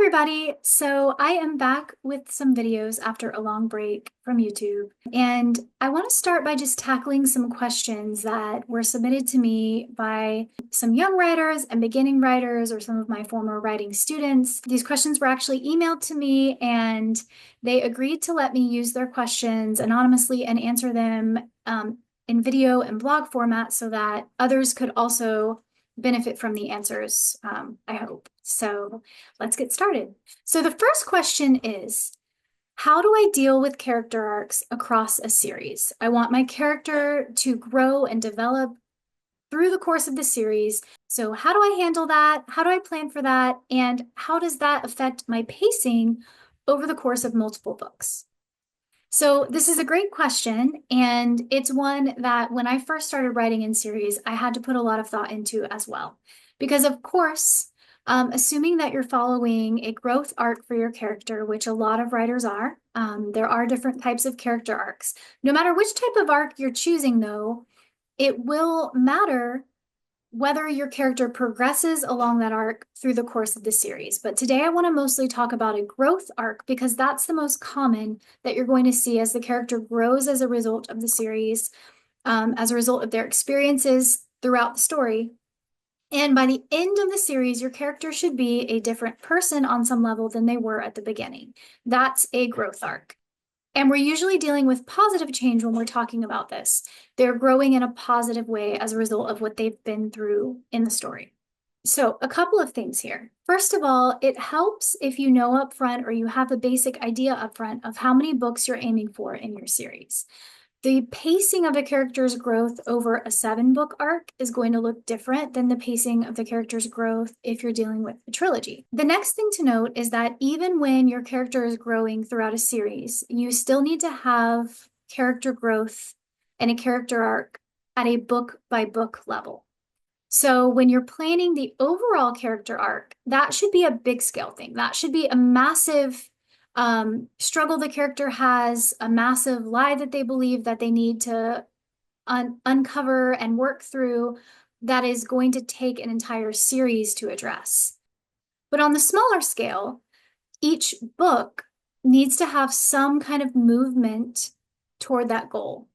everybody. So I am back with some videos after a long break from YouTube. And I want to start by just tackling some questions that were submitted to me by some young writers and beginning writers or some of my former writing students. These questions were actually emailed to me and they agreed to let me use their questions anonymously and answer them in video and blog format so that others could also benefit from the answers, I hope. So let's get started. So the first question is, how do I deal with character arcs across a series? I want my character to grow and develop through the course of the series. So how do I handle that? How do I plan for that? And how does that affect my pacing over the course of multiple books? So this is a great question, and it's one that when I first started writing in series, I had to put a lot of thought into as well. Because of course, assuming that you're following a growth arc for your character, which a lot of writers are, there are different types of character arcs. No matter which type of arc you're choosing, though, it will matter whether your character progresses along that arc through the course of the series. But today I want to mostly talk about a growth arc because that's the most common that you're going to see as the character grows as a result of the series, as a result of their experiences throughout the story. And by the end of the series, your character should be a different person on some level than they were at the beginning. That's a growth arc. And we're usually dealing with positive change when we're talking about this. They're growing in a positive way as a result of what they've been through in the story. So a couple of things here. First of all, it helps if you know upfront or you have a basic idea upfront of how many books you're aiming for in your series. The pacing of a character's growth over a 7-book arc is going to look different than the pacing of the character's growth if you're dealing with a trilogy. The next thing to note is that even when your character is growing throughout a series, you still need to have character growth and a character arc at a book-by-book level. So when you're planning the overall character arc, that should be a big scale thing. That should be a massive struggle the character has, a massive lie that they believe that they need to uncover and work through that is going to take an entire series to address. But on the smaller scale, each book needs to have some kind of movement toward that goal.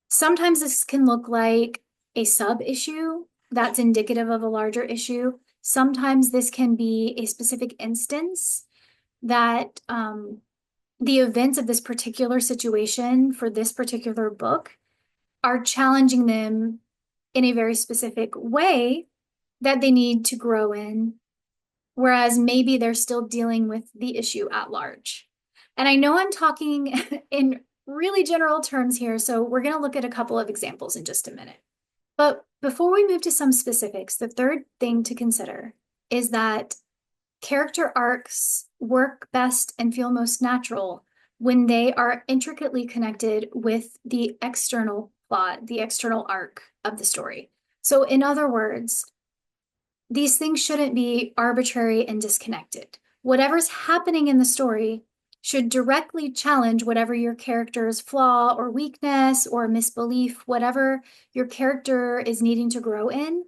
Sometimes this can look like a sub-issue that's indicative of a larger issue. Sometimes this can be a specific instance that the events of this particular situation for this particular book are challenging them in a very specific way that they need to grow in, whereas maybe they're still dealing with the issue at large. And I know I'm talking in really general terms here, so we're going to look at a couple of examples in just a minute. But before we move to some specifics, the third thing to consider is that character arcs work best and feel most natural when they are intricately connected with the external plot, the external arc of the story. So in other words, these things shouldn't be arbitrary and disconnected. Whatever's happening in the story should directly challenge whatever your character's flaw or weakness or misbelief, whatever your character is needing to grow in.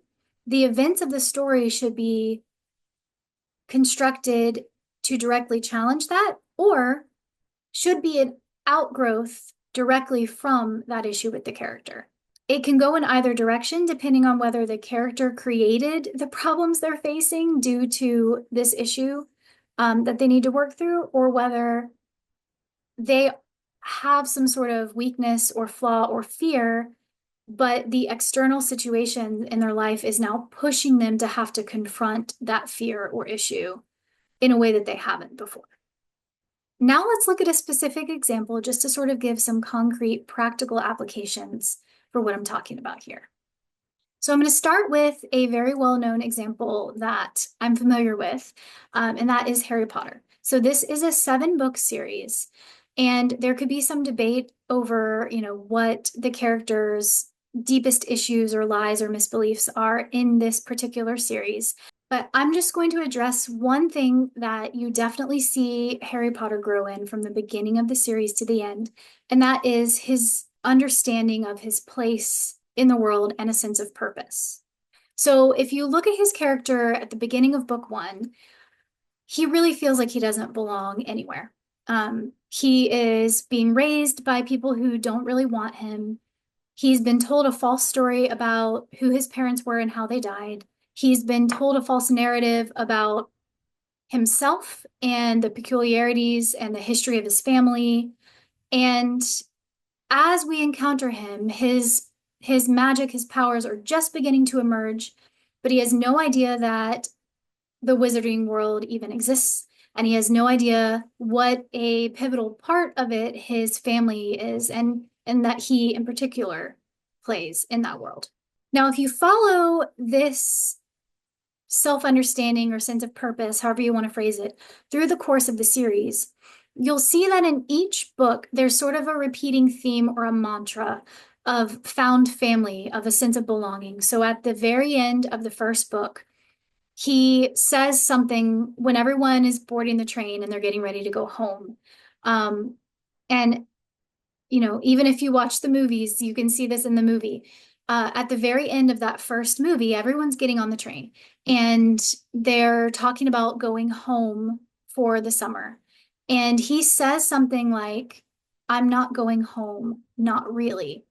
The events of the story should be constructed to directly challenge that, or should be an outgrowth directly from that issue with the character. It can go in either direction depending on whether the character created the problems they're facing due to this issue that they need to work through, or whether they have some sort of weakness or flaw or fear, but the external situation in their life is now pushing them to have to confront that fear or issue in a way that they haven't before. Now let's look at a specific example just to sort of give some concrete practical applications for what I'm talking about here. So I'm going to start with a very well-known example that I'm familiar with, and that is Harry Potter. So this is a 7-book series, and there could be some debate over, what the characters' deepest issues or lies or misbeliefs are in this particular series. But I'm just going to address one thing that you definitely see Harry Potter grow in from the beginning of the series to the end, and that is his understanding of his place in the world and a sense of purpose. So if you look at his character at the beginning of book 1, he really feels like he doesn't belong anywhere. He is being raised by people who don't really want him. He's been told a false story about who his parents were and how they died. He's been told a false narrative about himself and the peculiarities and the history of his family. And as we encounter him, his magic, his powers are just beginning to emerge, but he has no idea that the wizarding world even exists. And he has no idea what a pivotal part of it his family is, and that he in particular plays in that world. Now, if you follow this self-understanding or sense of purpose, however you want to phrase it, through the course of the series, you'll see that in each book, there's sort of a repeating theme or a mantra of found family, of a sense of belonging. So at the very end of the first book, he says something when everyone is boarding the train and they're getting ready to go home. And, you know, even if you watch the movies, you can see this in the movie. At the very end of that first movie, everyone's getting on the train and they're talking about going home for the summer. And he says something like, I'm not going home, not really,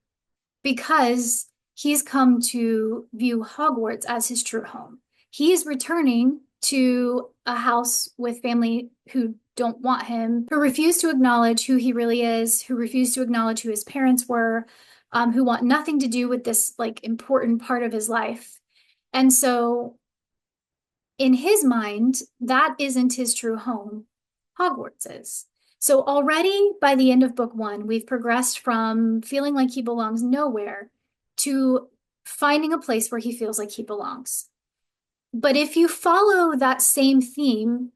because he's come to view Hogwarts as his true home. He is returning to a house with family who don't want him, who refuse to acknowledge who he really is, who refuse to acknowledge who his parents were, who want nothing to do with this like important part of his life. And so in his mind, that isn't his true home. Hogwarts is. So already by the end of book one, we've progressed from feeling like he belongs nowhere to finding a place where he feels like he belongs. But if you follow that same theme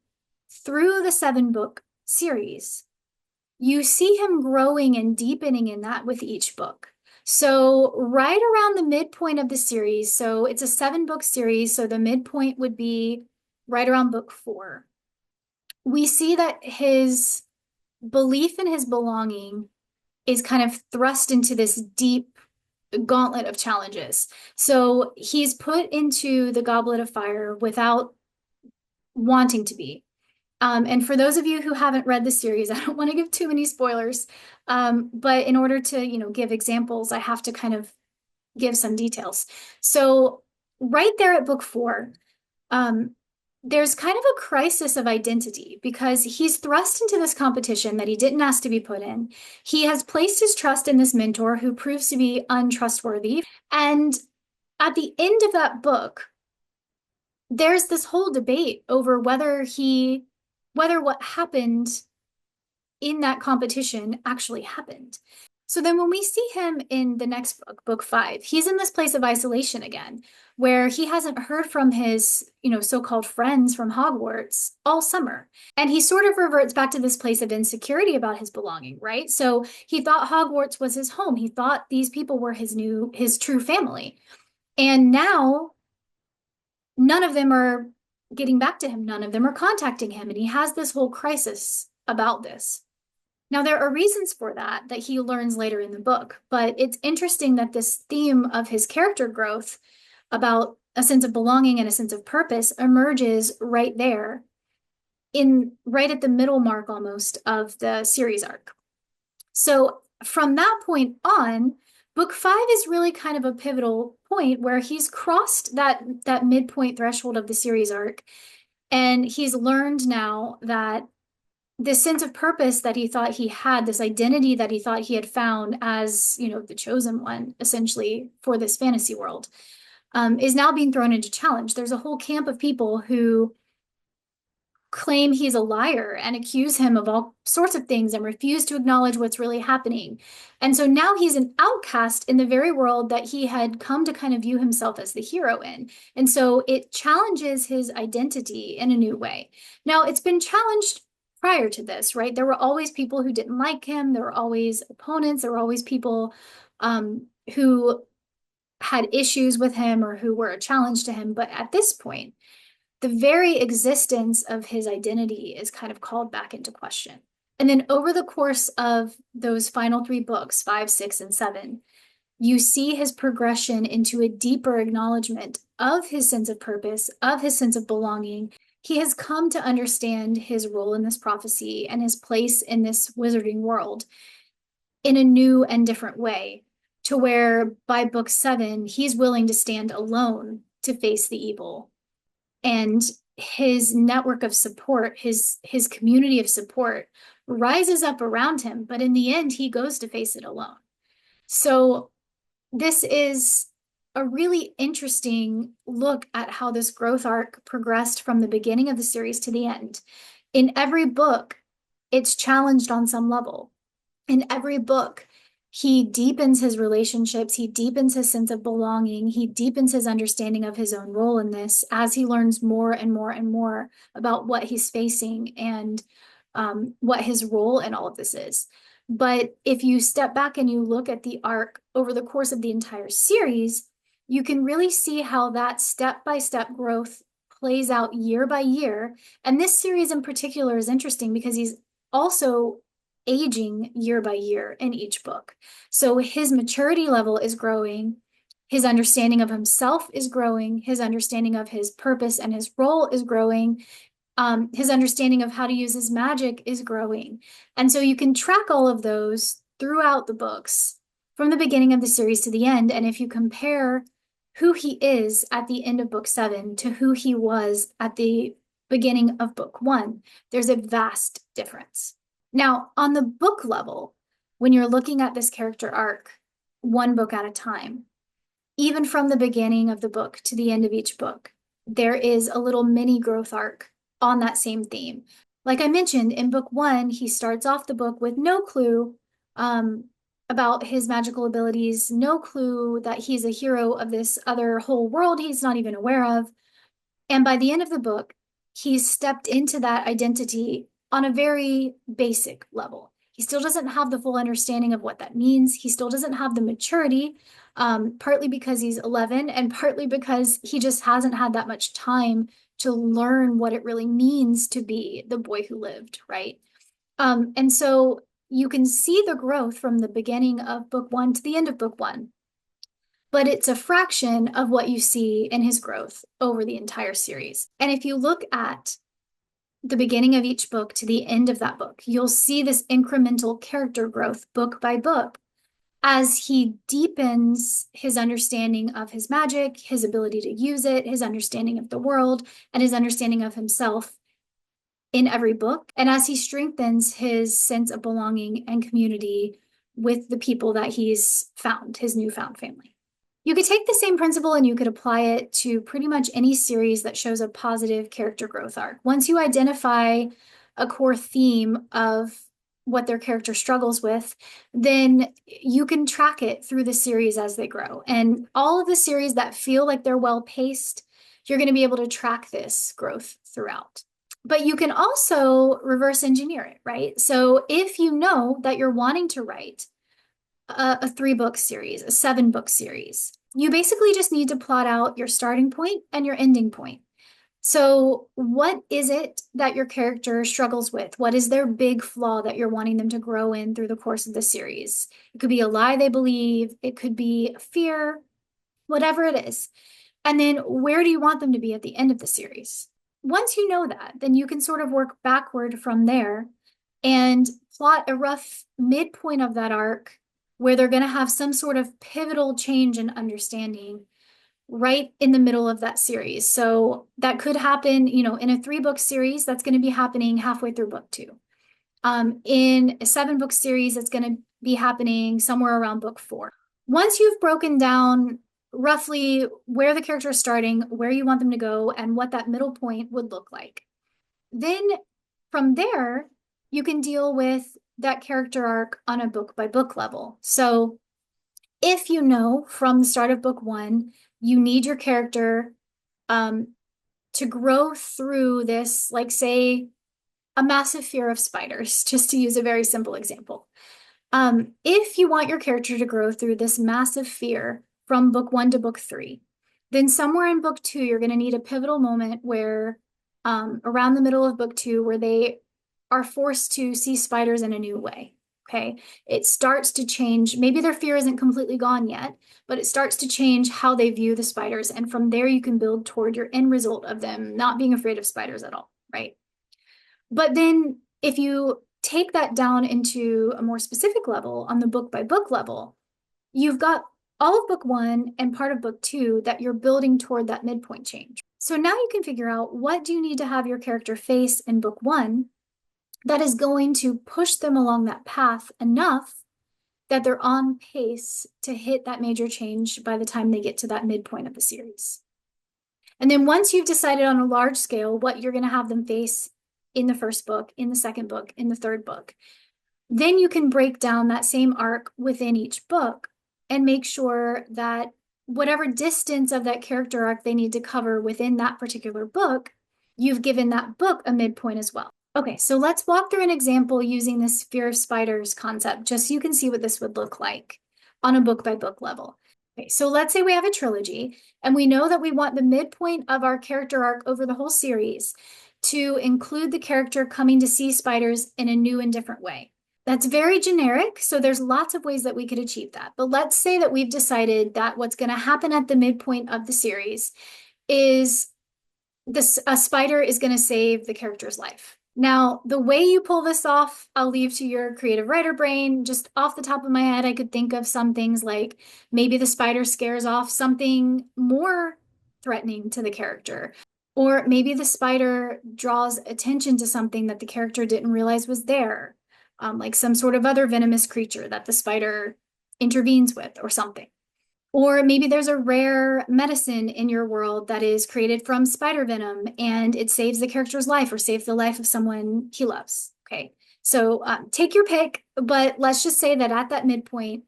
through the 7-book series, you see him growing and deepening in that with each book. So right around the midpoint of the series, so it's a 7-book series, so the midpoint would be right around book 4. We see that his belief in his belonging is kind of thrust into this deep gauntlet of challenges. So he's put into the goblet of fire without wanting to be. And for those of you who haven't read the series, I don't want to give too many spoilers, but in order to, you know, give examples, I have to kind of give some details. So right there at book 4, there's kind of a crisis of identity because he's thrust into this competition that he didn't ask to be put in. He has placed his trust in this mentor who proves to be untrustworthy. And at the end of that book, there's this whole debate over whether what happened in that competition actually happened. So then when we see him in the next book, book 5, he's in this place of isolation again, where he hasn't heard from his, you know, so-called friends from Hogwarts all summer. And he sort of reverts back to this place of insecurity about his belonging, right? So he thought Hogwarts was his home. He thought these people were his true family. And now none of them are getting back to him. None of them are contacting him. And he has this whole crisis about this. Now, there are reasons for that he learns later in the book, but it's interesting that this theme of his character growth about a sense of belonging and a sense of purpose emerges right there, right at the middle mark almost of the series arc. So from that point on, book 5 is really kind of a pivotal point where he's crossed that midpoint threshold of the series arc, and he's learned now that this sense of purpose that he thought he had, this identity that he thought he had found as, you know, the chosen one, essentially, for this fantasy world, is now being thrown into challenge. There's a whole camp of people who claim he's a liar and accuse him of all sorts of things and refuse to acknowledge what's really happening. And so now he's an outcast in the very world that he had come to kind of view himself as the hero in. And so it challenges his identity in a new way. Now, it's been challenged prior to this, right? There were always people who didn't like him. There were always opponents. There were always people who had issues with him or who were a challenge to him. But at this point, the very existence of his identity is kind of called back into question. And then over the course of those final 3 books, 5, 6, and 7, you see his progression into a deeper acknowledgement of his sense of purpose, of his sense of belonging, he has come to understand his role in this prophecy and his place in this wizarding world in a new and different way, to where by book 7, he's willing to stand alone to face the evil. And his network of support, his community of support rises up around him, but in the end, he goes to face it alone. So this is a really interesting look at how this growth arc progressed from the beginning of the series to the end. In every book, it's challenged on some level. In every book, he deepens his relationships, he deepens his sense of belonging, he deepens his understanding of his own role in this as he learns more and more and more about what he's facing and what his role in all of this is. But if you step back and you look at the arc over the course of the entire series, you can really see how that step-by-step growth plays out year by year. And this series in particular is interesting because he's also aging year by year in each book. So his maturity level is growing, his understanding of himself is growing, his understanding of his purpose and his role is growing, his understanding of how to use his magic is growing. And so you can track all of those throughout the books from the beginning of the series to the end. And if you compare who he is at the end of book 7 to who he was at the beginning of book 1, there's a vast difference. Now, on the book level, when you're looking at this character arc, one book at a time, even from the beginning of the book to the end of each book, there is a little mini growth arc on that same theme. Like I mentioned, in book 1, he starts off the book with no clue about his magical abilities, no clue that he's a hero of this other whole world he's not even aware of. And by the end of the book, he's stepped into that identity on a very basic level. He still doesn't have the full understanding of what that means. He still doesn't have the maturity, partly because he's 11 and partly because he just hasn't had that much time to learn what it really means to be the boy who lived, right? And so you can see the growth from the beginning of book 1 to the end of book 1, but it's a fraction of what you see in his growth over the entire series. And if you look at the beginning of each book to the end of that book, you'll see this incremental character growth book by book as he deepens his understanding of his magic, his ability to use it, his understanding of the world, and his understanding of himself in every book. And as he strengthens his sense of belonging and community with the people that he's found, his newfound family. You could take the same principle and you could apply it to pretty much any series that shows a positive character growth arc. Once you identify a core theme of what their character struggles with, then you can track it through the series as they grow. And all of the series that feel like they're well paced, you're going to be able to track this growth throughout. But you can also reverse engineer it, right? So if you know that you're wanting to write a 3-book series, a 7-book series, you basically just need to plot out your starting point and your ending point. So what is it that your character struggles with? What is their big flaw that you're wanting them to grow in through the course of the series? It could be a lie they believe, it could be fear, whatever it is. And then where do you want them to be at the end of the series? Once you know that, then you can sort of work backward from there and plot a rough midpoint of that arc where they're going to have some sort of pivotal change in understanding right in the middle of that series. So that could happen, in a 3-book series, that's going to be happening halfway through book 2. In a 7-book series, it's going to be happening somewhere around book 4. Once you've broken down roughly where the character is starting, where you want them to go, and what that middle point would look like, then from there, you can deal with that character arc on a book by book level. So if you know from the start of book 1, you need your character to grow through this, like say, a massive fear of spiders, just to use a very simple example. If you want your character to grow through this massive fear from book 1 to book 3, then somewhere in book 2, you're going to need a pivotal moment where around the middle of book 2, where they are forced to see spiders in a new way. Okay. It starts to change. Maybe their fear isn't completely gone yet, but it starts to change how they view the spiders. And from there, you can build toward your end result of them not being afraid of spiders at all, right? But then if you take that down into a more specific level on the book by book level, you've got all of book one and part of book two that you're building toward that midpoint change. So now you can figure out, what do you need to have your character face in book one that is going to push them along that path enough that they're on pace to hit that major change by the time they get to that midpoint of the series. And then once you've decided on a large scale what you're going to have them face in the first book, in the second book, in the third book, then you can break down that same arc within each book and make sure that whatever distance of that character arc they need to cover within that particular book, you've given that book a midpoint as well. Okay, so let's walk through an example using this fear of spiders concept, just so you can see what this would look like on a book by book level. Okay, so let's say we have a trilogy, and we know that we want the midpoint of our character arc over the whole series to include the character coming to see spiders in a new and different way. That's very generic, so there's lots of ways that we could achieve that. But let's say that we've decided that what's going to happen at the midpoint of the series is a spider is going to save the character's life. Now, the way you pull this off, I'll leave to your creative writer brain. Just off the top of my head, I could think of some things like maybe the spider scares off something more threatening to the character. Or maybe the spider draws attention to something that the character didn't realize was there, like some sort of other venomous creature that the spider intervenes with or something. Or maybe there's a rare medicine in your world that is created from spider venom and it saves the character's life or saves the life of someone he loves. Okay, so take your pick, but let's just say that at that midpoint,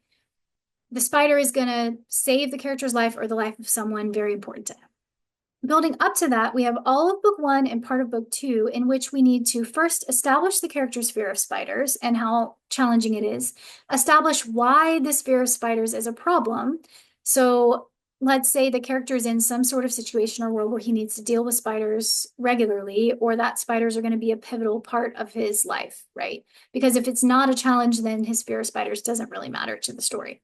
the spider is going to save the character's life or the life of someone very important to him. Building up to that, we have all of book one and part of book two, in which we need to first establish the character's fear of spiders and how challenging it is, establish why this fear of spiders is a problem. So let's say the character is in some sort of situation or world where he needs to deal with spiders regularly, or that spiders are going to be a pivotal part of his life, right? Because if it's not a challenge, then his fear of spiders doesn't really matter to the story.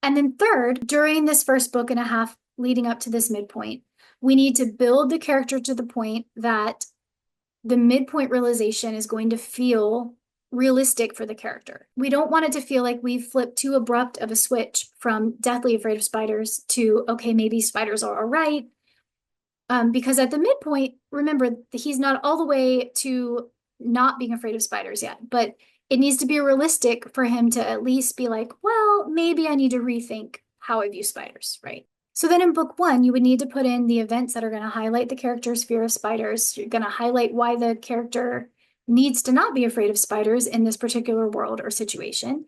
And then third, during this first book and a half leading up to this midpoint, we need to build the character to the point that the midpoint realization is going to feel realistic for the character. We don't want it to feel like we flipped too abrupt of a switch from deathly afraid of spiders to, okay, maybe spiders are all right. Because at the midpoint, remember, he's not all the way to not being afraid of spiders yet, but it needs to be realistic for him to at least be like, well, maybe I need to rethink how I view spiders, right? So then in book one, you would need to put in the events that are going to highlight the character's fear of spiders. You're going to highlight why the character needs to not be afraid of spiders in this particular world or situation.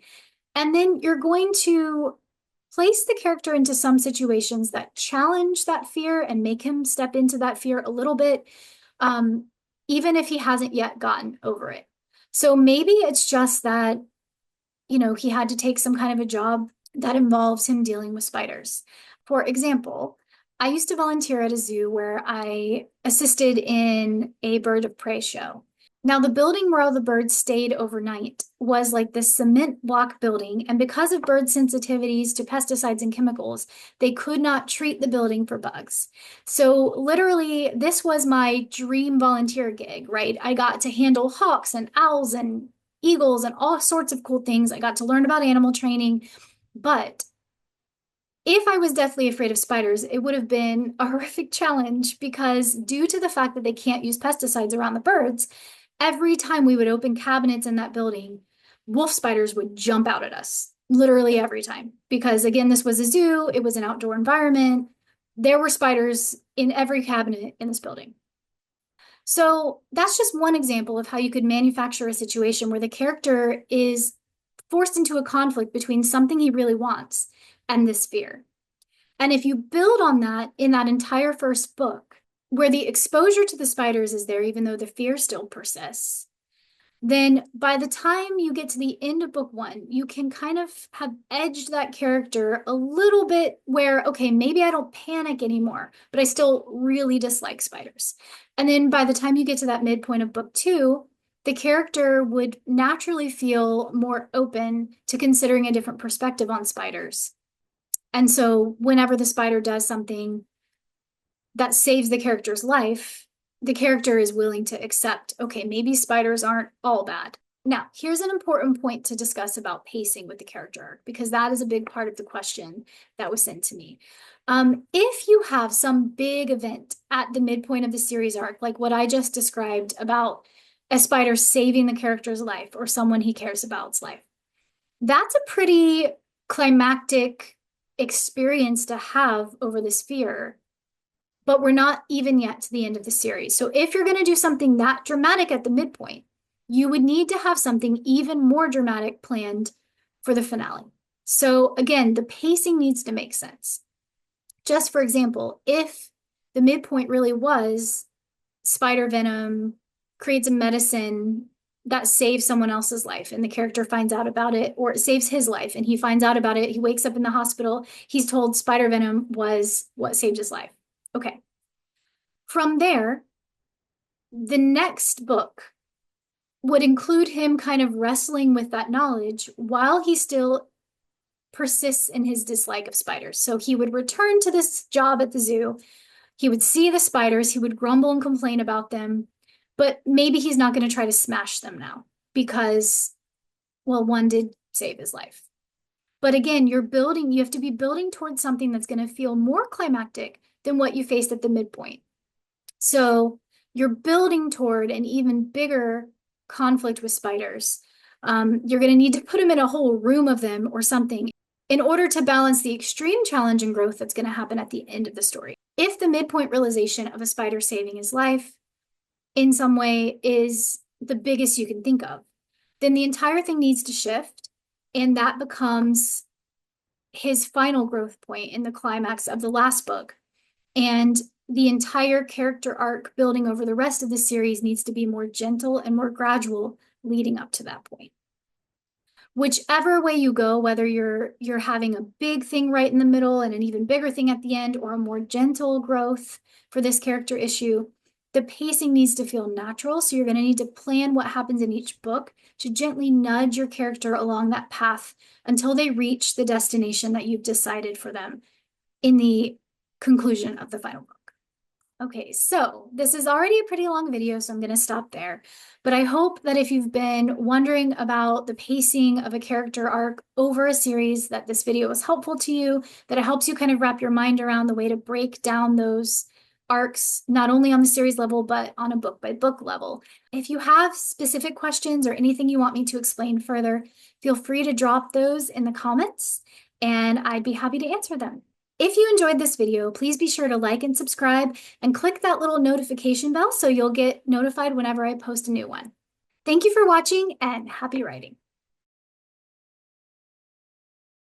And then you're going to place the character into some situations that challenge that fear and make him step into that fear a little bit, even if he hasn't yet gotten over it. So maybe it's just that, he had to take some kind of a job that involves him dealing with spiders. For example, I used to volunteer at a zoo where I assisted in a bird of prey show. Now, the building where all the birds stayed overnight was like this cement block building, and because of bird sensitivities to pesticides and chemicals, they could not treat the building for bugs. So literally, this was my dream volunteer gig, right? I got to handle hawks and owls and eagles and all sorts of cool things. I got to learn about animal training, but if I was deathly afraid of spiders, it would have been a horrific challenge because due to the fact that they can't use pesticides around the birds, every time we would open cabinets in that building, wolf spiders would jump out at us, literally every time. Because again, this was a zoo, it was an outdoor environment. There were spiders in every cabinet in this building. So that's just one example of how you could manufacture a situation where the character is forced into a conflict between something he really wants and this fear. And if you build on that in that entire first book, where the exposure to the spiders is there, even though the fear still persists, then by the time you get to the end of book one, you can kind of have edged that character a little bit where, okay, maybe I don't panic anymore, but I still really dislike spiders. And then by the time you get to that midpoint of book two, the character would naturally feel more open to considering a different perspective on spiders. And so whenever the spider does something that saves the character's life, the character is willing to accept, okay, maybe spiders aren't all bad. Now, here's an important point to discuss about pacing with the character, because that is a big part of the question that was sent to me. If you have some big event at the midpoint of the series arc, like what I just described about a spider saving the character's life or someone he cares about's life, that's a pretty climactic experience to have over the sphere, but we're not even yet to the end of the series. So if you're going to do something that dramatic at the midpoint, you would need to have something even more dramatic planned for the finale. So again, the pacing needs to make sense. Just for example, if the midpoint really was spider venom creates a medicine that saves someone else's life and the character finds out about it, or it saves his life and he finds out about it, he wakes up in the hospital, he's told spider venom was what saved his life. Okay. From there, the next book would include him kind of wrestling with that knowledge while he still persists in his dislike of spiders. So he would return to this job at the zoo. He would see the spiders. He would grumble and complain about them, but maybe he's not going to try to smash them now because, well, one did save his life. But again, you have to be building towards something that's going to feel more climactic than what you faced at the midpoint. So you're building toward an even bigger conflict with spiders. You're going to need to put them in a whole room of them or something in order to balance the extreme challenge and growth that's going to happen at the end of the story. If the midpoint realization of a spider saving his life in some way is the biggest you can think of, then the entire thing needs to shift, and that becomes his final growth point in the climax of the last book. And the entire character arc building over the rest of the series needs to be more gentle and more gradual leading up to that point. Whichever way you go, whether you're having a big thing right in the middle and an even bigger thing at the end, or a more gentle growth for this character issue, the pacing needs to feel natural. So you're going to need to plan what happens in each book to gently nudge your character along that path until they reach the destination that you've decided for them in the conclusion of the final book. Okay, so this is already a pretty long video, so I'm going to stop there. But I hope that if you've been wondering about the pacing of a character arc over a series, that this video was helpful to you, that it helps you kind of wrap your mind around the way to break down those arcs, not only on the series level, but on a book-by-book level. If you have specific questions or anything you want me to explain further, feel free to drop those in the comments, and I'd be happy to answer them. If you enjoyed this video, please be sure to like and subscribe and click that little notification bell so you'll get notified whenever I post a new one. Thank you for watching and happy writing.